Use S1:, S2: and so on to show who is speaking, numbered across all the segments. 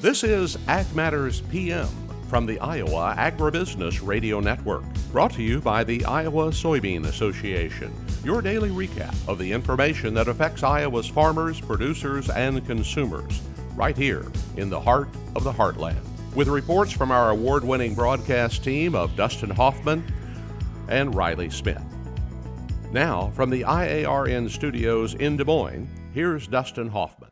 S1: This is Ag Matters PM from the Iowa Agribusiness Radio Network, brought to you by the Iowa Soybean Association, your daily recap of the information that affects Iowa's farmers, producers, and consumers, right here in the heart of the heartland. With reports from our award-winning broadcast team of Dustin Hoffman and Riley Smith. Now, from the IARN studios in Des Moines, here's Dustin Hoffman.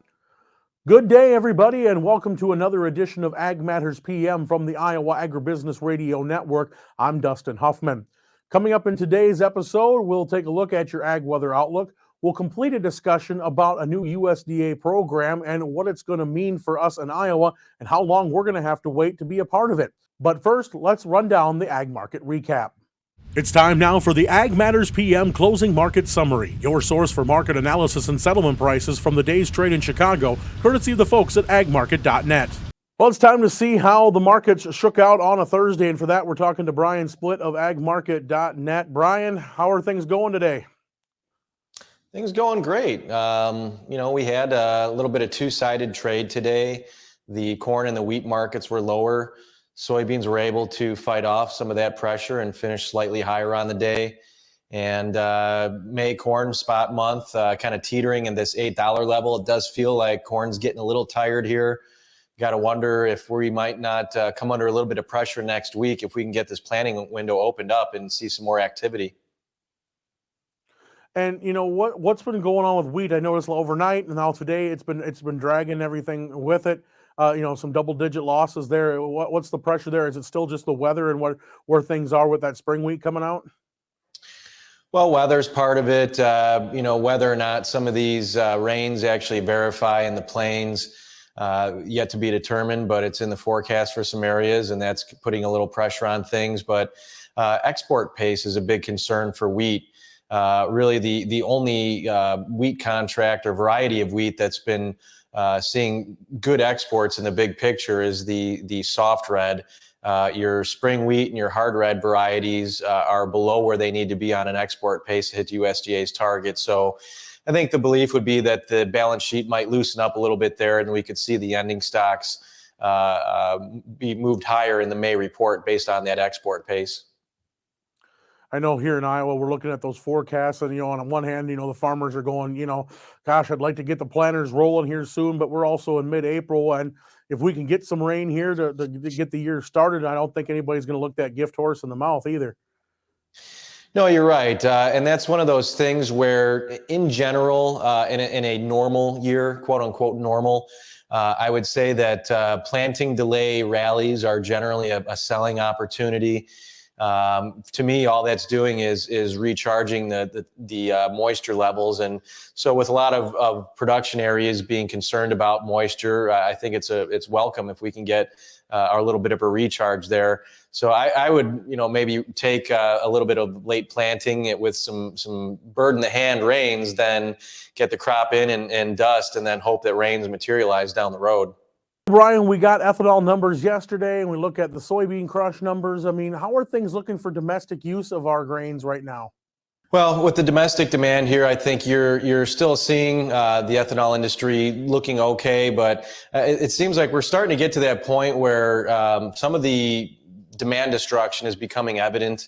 S2: Good day, everybody, and welcome to another edition of Ag Matters PM from the Iowa Agribusiness Radio Network. I'm Dustin Huffman. Coming up in today's episode, we'll take a look at your ag weather outlook. We'll complete a discussion about a new USDA program and what it's going to mean for us in Iowa and how long we're going to have to wait to be a part of it. But first, let's run down the ag market recap. It's time now for the Ag Matters PM Closing Market Summary, your source for market analysis and settlement prices from the day's trade in Chicago, courtesy of the folks at agmarket.net. Well, it's time to see how the markets shook out on a Thursday, and for that, we're talking to Brian Splitt of agmarket.net. Brian, how are things going today?
S3: Things going great. We had a little bit of two-sided trade today. The corn and the wheat markets were lower. Soybeans were able to fight off some of that pressure and finish slightly higher on the day. And May corn spot month kind of teetering in this $8 level. It does feel like corn's getting a little tired here. Got to wonder if we might not come under a little bit of pressure next week if we can get this planting window opened up and see some more activity.
S2: And you know what's been going on with wheat? I noticed overnight and now today it's been dragging everything with it. Some double-digit losses there. What's the pressure there? Is it still just the weather and where things are with that spring wheat coming out?
S3: Well, weather's part of it. Whether or not some of these rains actually verify in the plains, yet to be determined, but it's in the forecast for some areas, and that's putting a little pressure on things. But export pace is a big concern for wheat. Really, the only wheat contract or variety of wheat that's been seeing good exports in the big picture is the soft red. Your spring wheat and your hard red varieties are below where they need to be on an export pace to hit USDA's target. So I think the belief would be that the balance sheet might loosen up a little bit there, and we could see the ending stocks be moved higher in the May report based on that export pace.
S2: I know here in Iowa, we're looking at those forecasts and, on one hand, the farmers are going, gosh, I'd like to get the planters rolling here soon, but we're also in mid-April. And if we can get some rain here to get the year started, I don't think anybody's going to look that gift horse in the mouth either.
S3: No, you're right. And that's one of those things where in general, in a normal year, quote unquote normal, I would say that planting delay rallies are generally a selling opportunity. To me, all that's doing is recharging the moisture levels, and so with a lot of production areas being concerned about moisture, I think it's welcome if we can get our little bit of a recharge there. So I would maybe take a little bit of late planting it with some bird in the hand rains, then get the crop in and dust, and then hope that rains materialize down the road.
S2: Brian, we got ethanol numbers yesterday, and we look at the soybean crush numbers. I mean, how are things looking for domestic use of our grains right now?
S3: Well, with the domestic demand here, I think you're still seeing the ethanol industry looking okay, but it seems like we're starting to get to that point where some of the demand destruction is becoming evident,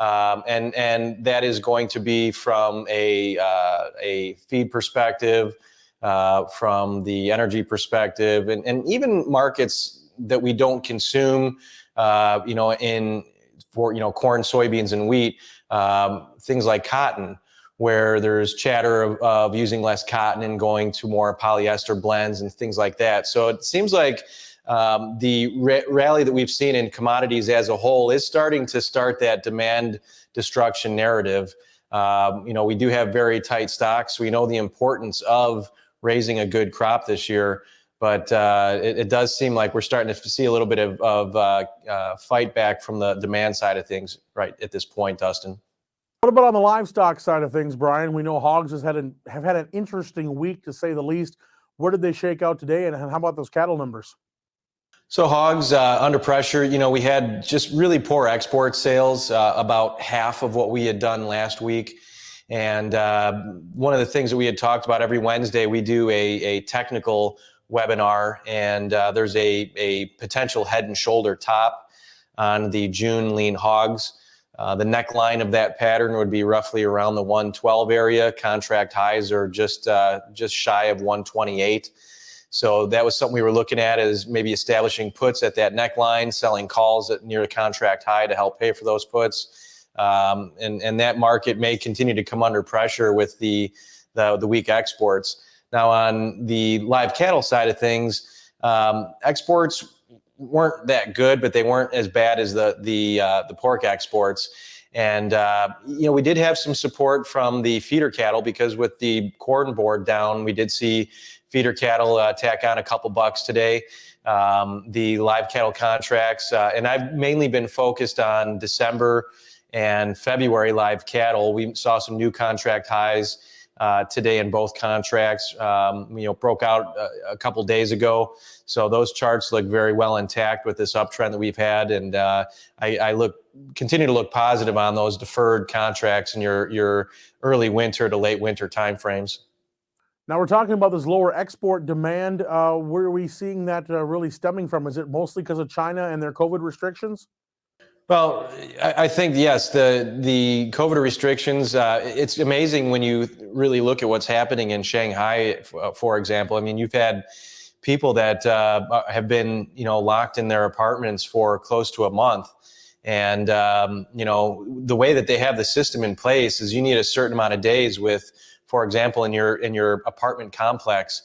S3: and that is going to be from a feed perspective. From the energy perspective, and even markets that we don't consume, corn, soybeans, and wheat, things like cotton, where there's chatter of using less cotton and going to more polyester blends and things like that. So it seems like the rally that we've seen in commodities as a whole is starting to start that demand destruction narrative. We do have very tight stocks. We know the importance of raising a good crop this year, but it does seem like we're starting to see a little bit of fight back from the demand side of things right at this point, Dustin.
S2: What about on the livestock side of things, Brian? We know hogs have had an interesting week, to say the least. Where did they shake out today, and how about those cattle numbers?
S3: So hogs under pressure. We had just really poor export sales, about half of what we had done last week. And one of the things that we had talked about, every Wednesday we do a technical webinar, and there's a potential head and shoulder top on the June lean hogs. The neckline of that pattern would be roughly around the 112 area. Contract highs are just shy of 128. So that was something we were looking at, as maybe establishing puts at that neckline, selling calls at near a contract high to help pay for those puts. And that market may continue to come under pressure with the weak exports. Now, on the live cattle side of things, exports weren't that good, but they weren't as bad as the pork exports. And we did have some support from the feeder cattle, because with the corn board down, we did see feeder cattle tack on a couple bucks today. The live cattle contracts, and I've mainly been focused on December and February live cattle. We saw some new contract highs today in both contracts. Broke out a couple days ago. So those charts look very well intact with this uptrend that we've had. And I continue to look positive on those deferred contracts in your early winter to late winter timeframes.
S2: Now we're talking about this lower export demand. Where are we seeing that really stemming from? Is it mostly because of China and their COVID restrictions?
S3: Well, I think, yes, the COVID restrictions, it's amazing when you really look at what's happening in Shanghai, for example. I mean, you've had people that have been, locked in their apartments for close to a month. And, the way that they have the system in place is you need a certain amount of days with, for example, in your apartment complex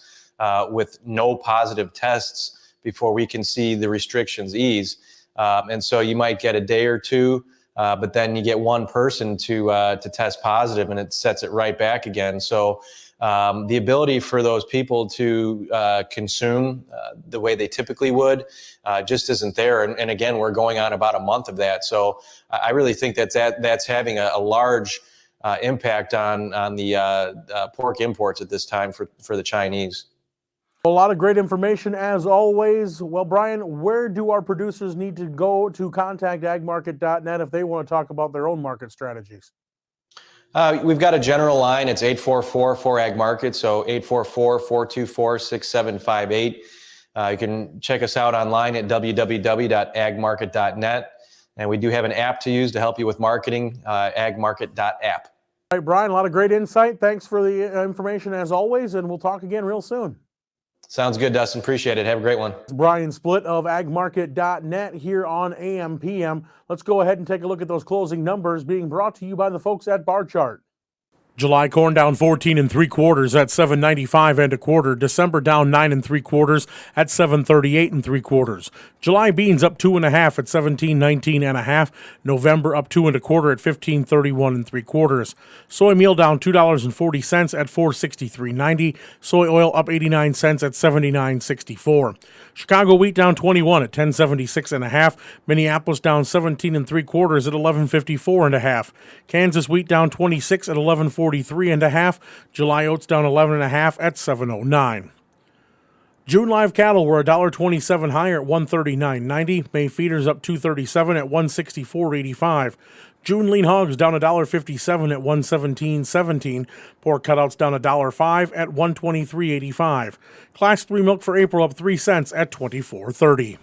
S3: with no positive tests before we can see the restrictions ease. And so you might get a day or two, but then you get one person to test positive, and it sets it right back again. So the ability for those people to consume the way they typically would just isn't there. And again, we're going on about a month of that. So I really think that's having a large impact on the pork imports at this time for the Chinese.
S2: A lot of great information as always. Well, Brian, where do our producers need to go to contact agmarket.net if they want to talk about their own market strategies?
S3: We've got a general line. It's 844-4AG-MARKET, so 844-424-6758. You can check us out online at www.agmarket.net. And we do have an app to use to help you with marketing, agmarket.app.
S2: All right, Brian, a lot of great insight. Thanks for the information as always, and we'll talk again real soon.
S3: Sounds good, Dustin. Appreciate it. Have a great one.
S2: It's Brian Splitt of agmarket.net here on AMPM. Let's go ahead and take a look at those closing numbers being brought to you by the folks at Bar Chart. July corn down 14 3/4 at $7.95 1/4. December down 9 3/4 at $7.38 3/4. July beans up 2 1/2 at $17.19 1/2. November up 2 1/4 at $15.31 3/4. Soy meal down $2.40 at $4.6390. Soy oil up 89 cents at $79.64. Chicago wheat down 21 at $10.76 1/2. Minneapolis down 17 3/4 at $11.54 1/2. Kansas wheat down 26 at $11.43 1/2. July oats down 11 1/2 at $7.09. June live cattle were $1.27 higher at $139.90. May feeders up $2.37 at $164.85. June lean hogs down $1.57 at $117.17. Pork cutouts down $1.05 at $123.85. Class 3 milk for April up 3 cents at $24.30.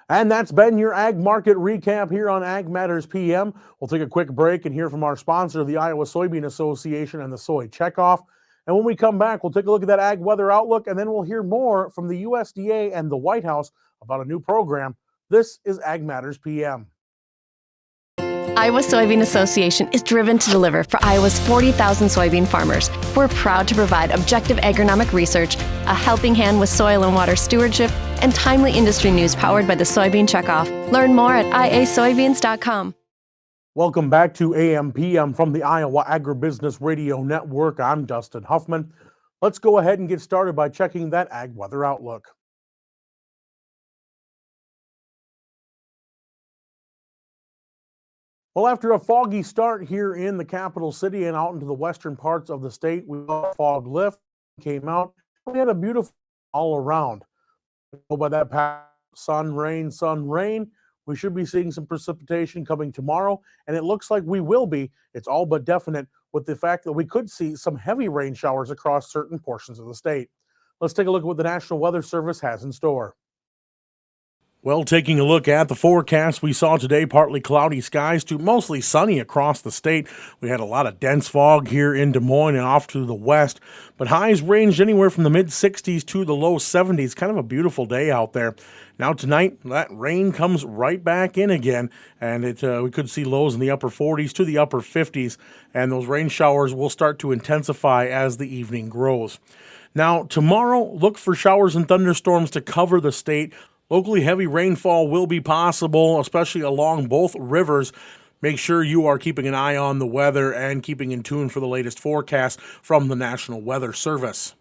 S2: And that's been your Ag Market Recap here on Ag Matters PM. We'll take a quick break and hear from our sponsor, the Iowa Soybean Association and the Soy Checkoff. And when we come back, we'll take a look at that Ag Weather Outlook, and then we'll hear more from the USDA and the White House about a new program. This is Ag Matters PM.
S4: Iowa Soybean Association is driven to deliver for Iowa's 40,000 soybean farmers. We're proud to provide objective agronomic research, a helping hand with soil and water stewardship, and timely industry news powered by the Soybean Checkoff. Learn more at iasoybeans.com.
S2: Welcome back to AMPM from the Iowa Agribusiness Radio Network. I'm Dustin Huffman. Let's go ahead and get started by checking that Ag Weather Outlook. Well, after a foggy start here in the capital city and out into the western parts of the state, we saw fog lift, came out. We had a beautiful all around. By that sun, rain. We should be seeing some precipitation coming tomorrow, and it looks like we will be. It's all but definite with the fact that we could see some heavy rain showers across certain portions of the state. Let's take a look at what the National Weather Service has in store. Well, taking a look at the forecast, we saw today partly cloudy skies to mostly sunny across the state. We had a lot of dense fog here in Des Moines and off to the west, but highs ranged anywhere from the mid-60s to the low 70s. Kind of a beautiful day out there. Now tonight, that rain comes right back in again, and we could see lows in the upper 40s to the upper 50s, and those rain showers will start to intensify as the evening grows. Now, tomorrow, look for showers and thunderstorms to cover the state. Locally heavy rainfall will be possible, especially along both rivers. Make sure you are keeping an eye on the weather and keeping in tune for the latest forecast from the National Weather Service.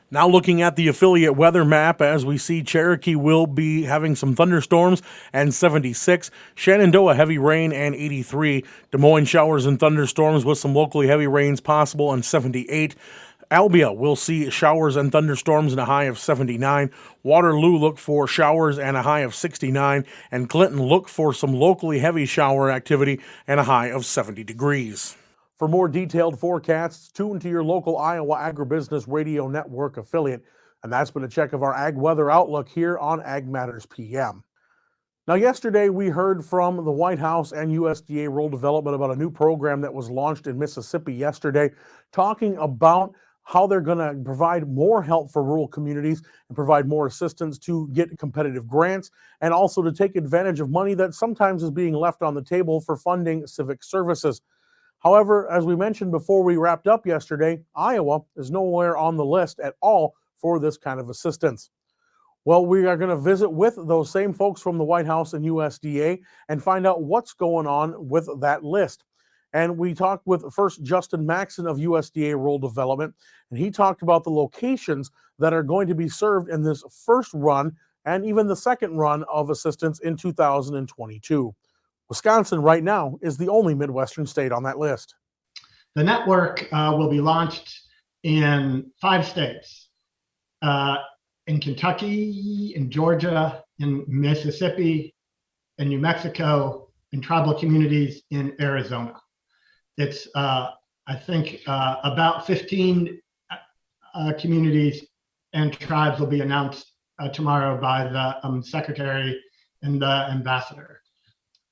S2: Now looking at the affiliate weather map, as we see Cherokee will be having some thunderstorms and 76. Shenandoah heavy rain and 83. Des Moines showers and thunderstorms with some locally heavy rains possible and 78. Albia will see showers and thunderstorms and a high of 79. Waterloo look for showers and a high of 69. And Clinton look for some locally heavy shower activity and a high of 70 degrees. For more detailed forecasts, tune to your local Iowa Agribusiness Radio Network affiliate. And that's been a check of our Ag Weather Outlook here on Ag Matters PM. Now, yesterday we heard from the White House and USDA Rural Development about a new program that was launched in Mississippi yesterday, talking about how they're going to provide more help for rural communities and provide more assistance to get competitive grants, and also to take advantage of money that sometimes is being left on the table for funding civic services. However, as we mentioned before we wrapped up yesterday, Iowa is nowhere on the list at all for this kind of assistance. Well, we are going to visit with those same folks from the White House and USDA and find out what's going on with that list. And we talked with first Justin Maxson of USDA Rural Development, and he talked about the locations that are going to be served in this first run and even the second run of assistance in 2022. Wisconsin right now is the only Midwestern state on that list.
S5: The network will be launched in 5 states, in Kentucky, in Georgia, in Mississippi, in New Mexico, in tribal communities in Arizona. It's, I think, about 15 communities and tribes will be announced tomorrow by the secretary and the ambassador.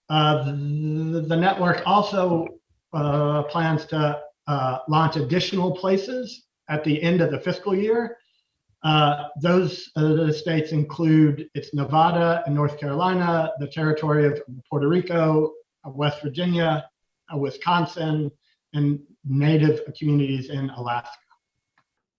S5: The network also plans to launch additional places at the end of the fiscal year. Those states include Nevada and North Carolina, the territory of Puerto Rico, West Virginia, Wisconsin, and native communities in Alaska.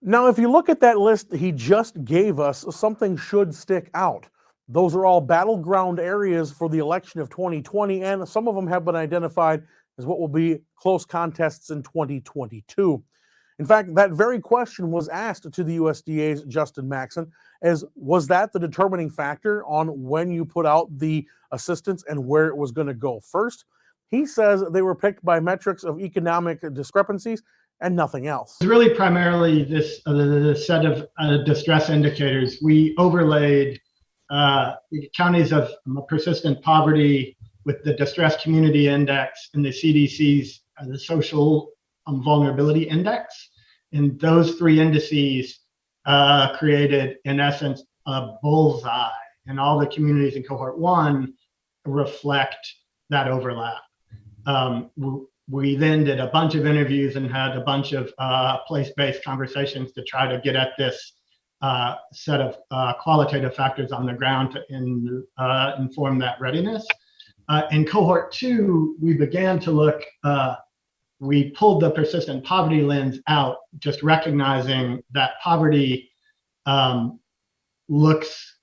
S2: Now, if you look at that list he just gave us, something should stick out. Those are all battleground areas for the election of 2020, and some of them have been identified as what will be close contests in 2022. In fact, that very question was asked to the USDA's Justin Maxson, as was that the determining factor on when you put out the assistance and where it was going to go first? He says they were picked by metrics of economic discrepancies and nothing else.
S5: It's really primarily this set of distress indicators. We overlaid counties of persistent poverty with the Distress Community Index and the CDC's the Social Vulnerability Index. And those 3 indices created, in essence, a bullseye. And all the communities in Cohort 1 reflect that overlap. We then did a bunch of interviews and had a bunch of place-based conversations to try to get at this set of qualitative factors on the ground to inform that readiness. In Cohort 2, we began to look, we pulled the persistent poverty lens out, just recognizing that poverty looks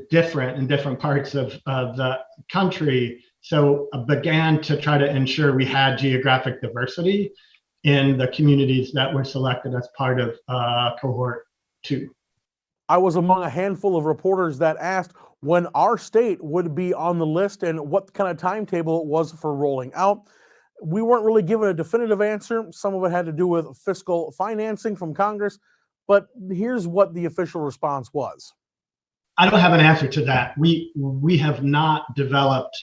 S5: different in different parts of the country. So I began to try to ensure we had geographic diversity in the communities that were selected as part of Cohort 2.
S2: I was among a handful of reporters that asked when our state would be on the list and what kind of timetable it was for rolling out. We weren't really given a definitive answer. Some of it had to do with fiscal financing from Congress, but here's what the official response was.
S5: I don't have an answer to that. We have not developed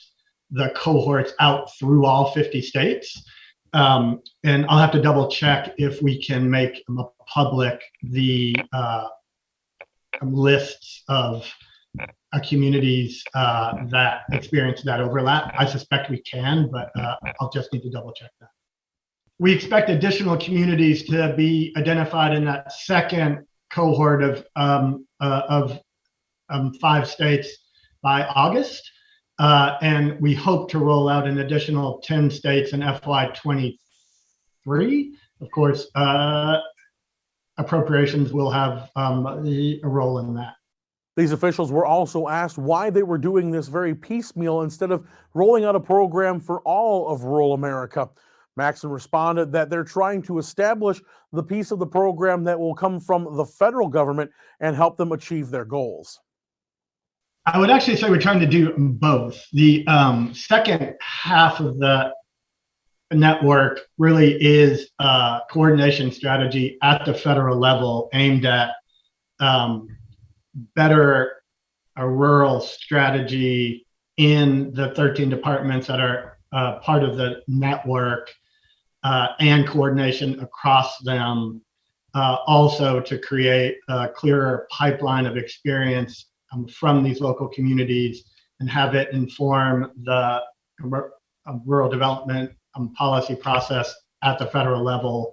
S5: the cohorts out through all 50 states. And I'll have to double check if we can make public the lists of communities that experience that overlap. I suspect we can, but I'll just need to double check that. We expect additional communities to be identified in that second cohort of 5 states by August. And we hope to roll out an additional 10 states in FY23. Of course, appropriations will have a role in that.
S2: These officials were also asked why they were doing this very piecemeal instead of rolling out a program for all of rural America. Maxon responded that they're trying to establish the piece of the program that will come from the federal government and help them achieve their goals.
S5: I would actually say we're trying to do both. The second half of the network really is a coordination strategy at the federal level aimed at better a rural strategy in the 13 departments that are part of the network and coordination across them. Also to create a clearer pipeline of experience from these local communities and have it inform the rural development policy process at the federal level.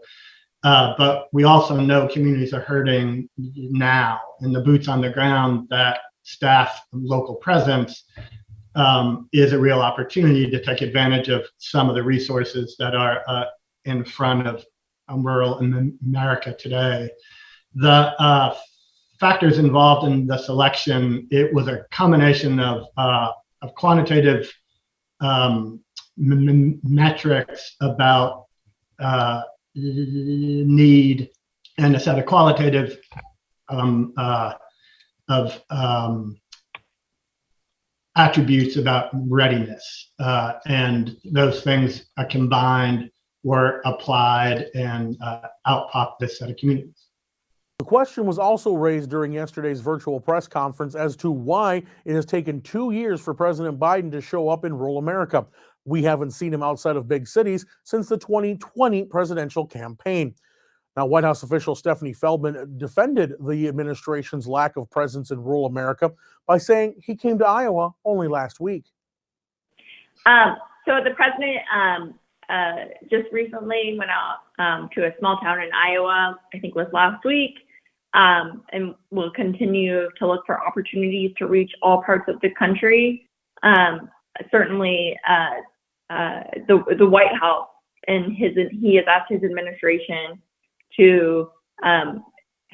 S5: But we also know communities are hurting now, and the boots on the ground that staff local presence is a real opportunity to take advantage of some of the resources that are in front of rural America today. The factors involved in the selection, it was a combination of quantitative metrics about need and a set of qualitative attributes about readiness, and those things combined were applied and out popped this set of communities.
S2: The question was also raised during yesterday's virtual press conference as to why it has taken 2 years for President Biden to show up in rural America. We haven't seen him outside of big cities since the 2020 presidential campaign. Now, White House official Stephanie Feldman defended the administration's lack of presence in rural America by saying he came to Iowa only last week.
S6: So the president just recently went out to a small town in Iowa, I think it was last week, and will continue to look for opportunities to reach all parts of the country. Certainly, the White House and he has asked his administration to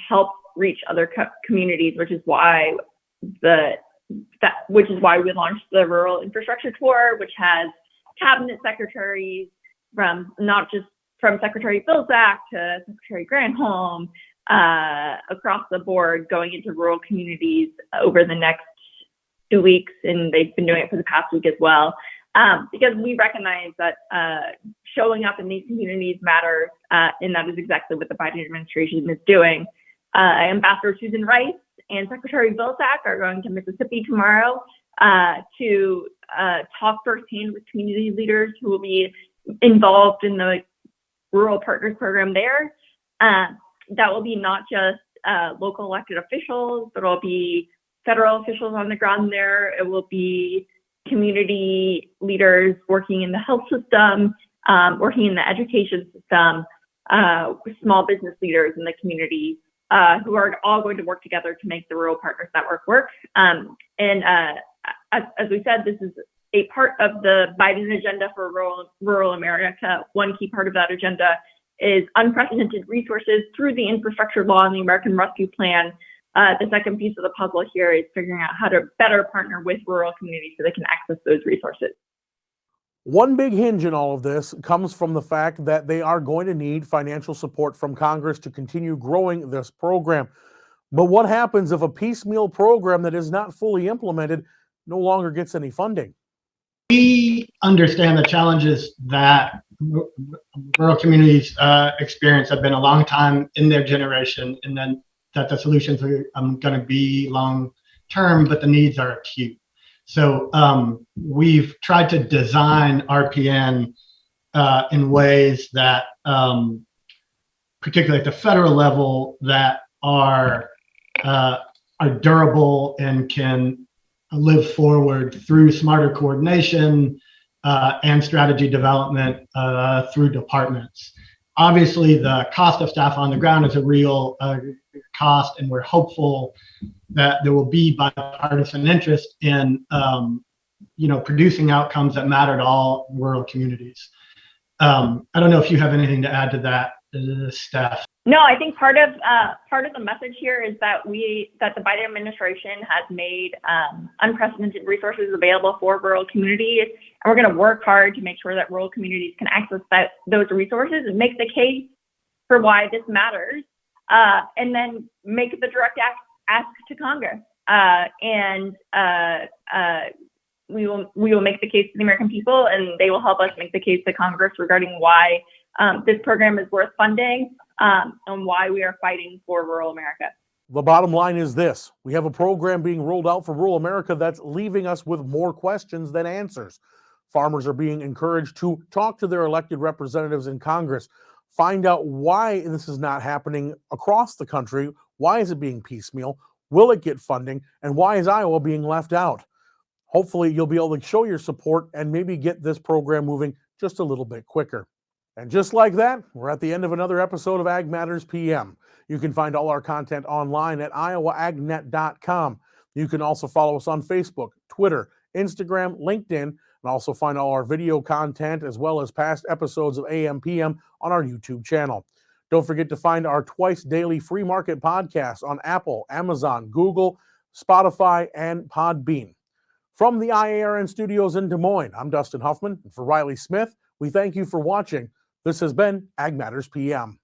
S6: help reach other communities, which is why we launched the Rural Infrastructure Tour, which has cabinet secretaries from not just from Secretary Vilsack to Secretary Granholm across the board, going into rural communities over the next 2 weeks, and they've been doing it for the past week as well, because we recognize that showing up in these communities matters, and that is exactly what the Biden administration is doing. Ambassador Susan Rice and Secretary Vilsack are going to Mississippi tomorrow to talk firsthand with community leaders who will be involved in the Rural Partners Program there. That will be not just local elected officials, but it will be federal officials on the ground there. It will be community leaders working in the health system, working in the education system, small business leaders in the community, who are all going to work together to make the Rural Partners Network work. As we said, this is a part of the Biden agenda for rural America. One key part of that agenda is unprecedented resources through the infrastructure law and the American Rescue Plan. The second piece of the puzzle here is figuring out how to better partner with rural communities so they can access those resources.
S2: One big hinge in all of this comes from the fact that they are going to need financial support from Congress to continue growing this program. But what happens if a piecemeal program that is not fully implemented no longer gets any funding?
S5: We understand the challenges that rural communities experience have been a long time in their generation, and then that the solutions are going to be long term, but the needs are acute. So we've tried to design RPN in ways that, particularly at the federal level, that are durable and can live forward through smarter coordination and strategy development through departments. Obviously, the cost of staff on the ground is a real cost, and we're hopeful that there will be bipartisan interest in producing outcomes that matter to all rural communities. I don't know if you have anything to add to that, Steph.
S6: No, I think part of the message here is that the Biden administration has made unprecedented resources available for rural communities, and we're going to work hard to make sure that rural communities can access those resources and make the case for why this matters, and then make the direct ask to Congress. We will make the case to the American people, and they will help us make the case to Congress regarding why this program is worth funding, and why we are fighting for rural America.
S2: The bottom line is this: we have a program being rolled out for rural America that's leaving us with more questions than answers. Farmers are being encouraged to talk to their elected representatives in Congress, find out why this is not happening across the country. Why is it being piecemeal? Will it get funding? And why is Iowa being left out? Hopefully, you'll be able to show your support and maybe get this program moving just a little bit quicker. And just like that, we're at the end of another episode of Ag Matters PM. You can find all our content online at iowaagnet.com. You can also follow us on Facebook, Twitter, Instagram, LinkedIn, and also find all our video content as well as past episodes of AMPM on our YouTube channel. Don't forget to find our twice daily free market podcasts on Apple, Amazon, Google, Spotify, and Podbean. From the IARN studios in Des Moines, I'm Dustin Huffman. And for Riley Smith, we thank you for watching. This has been Ag Matters PM.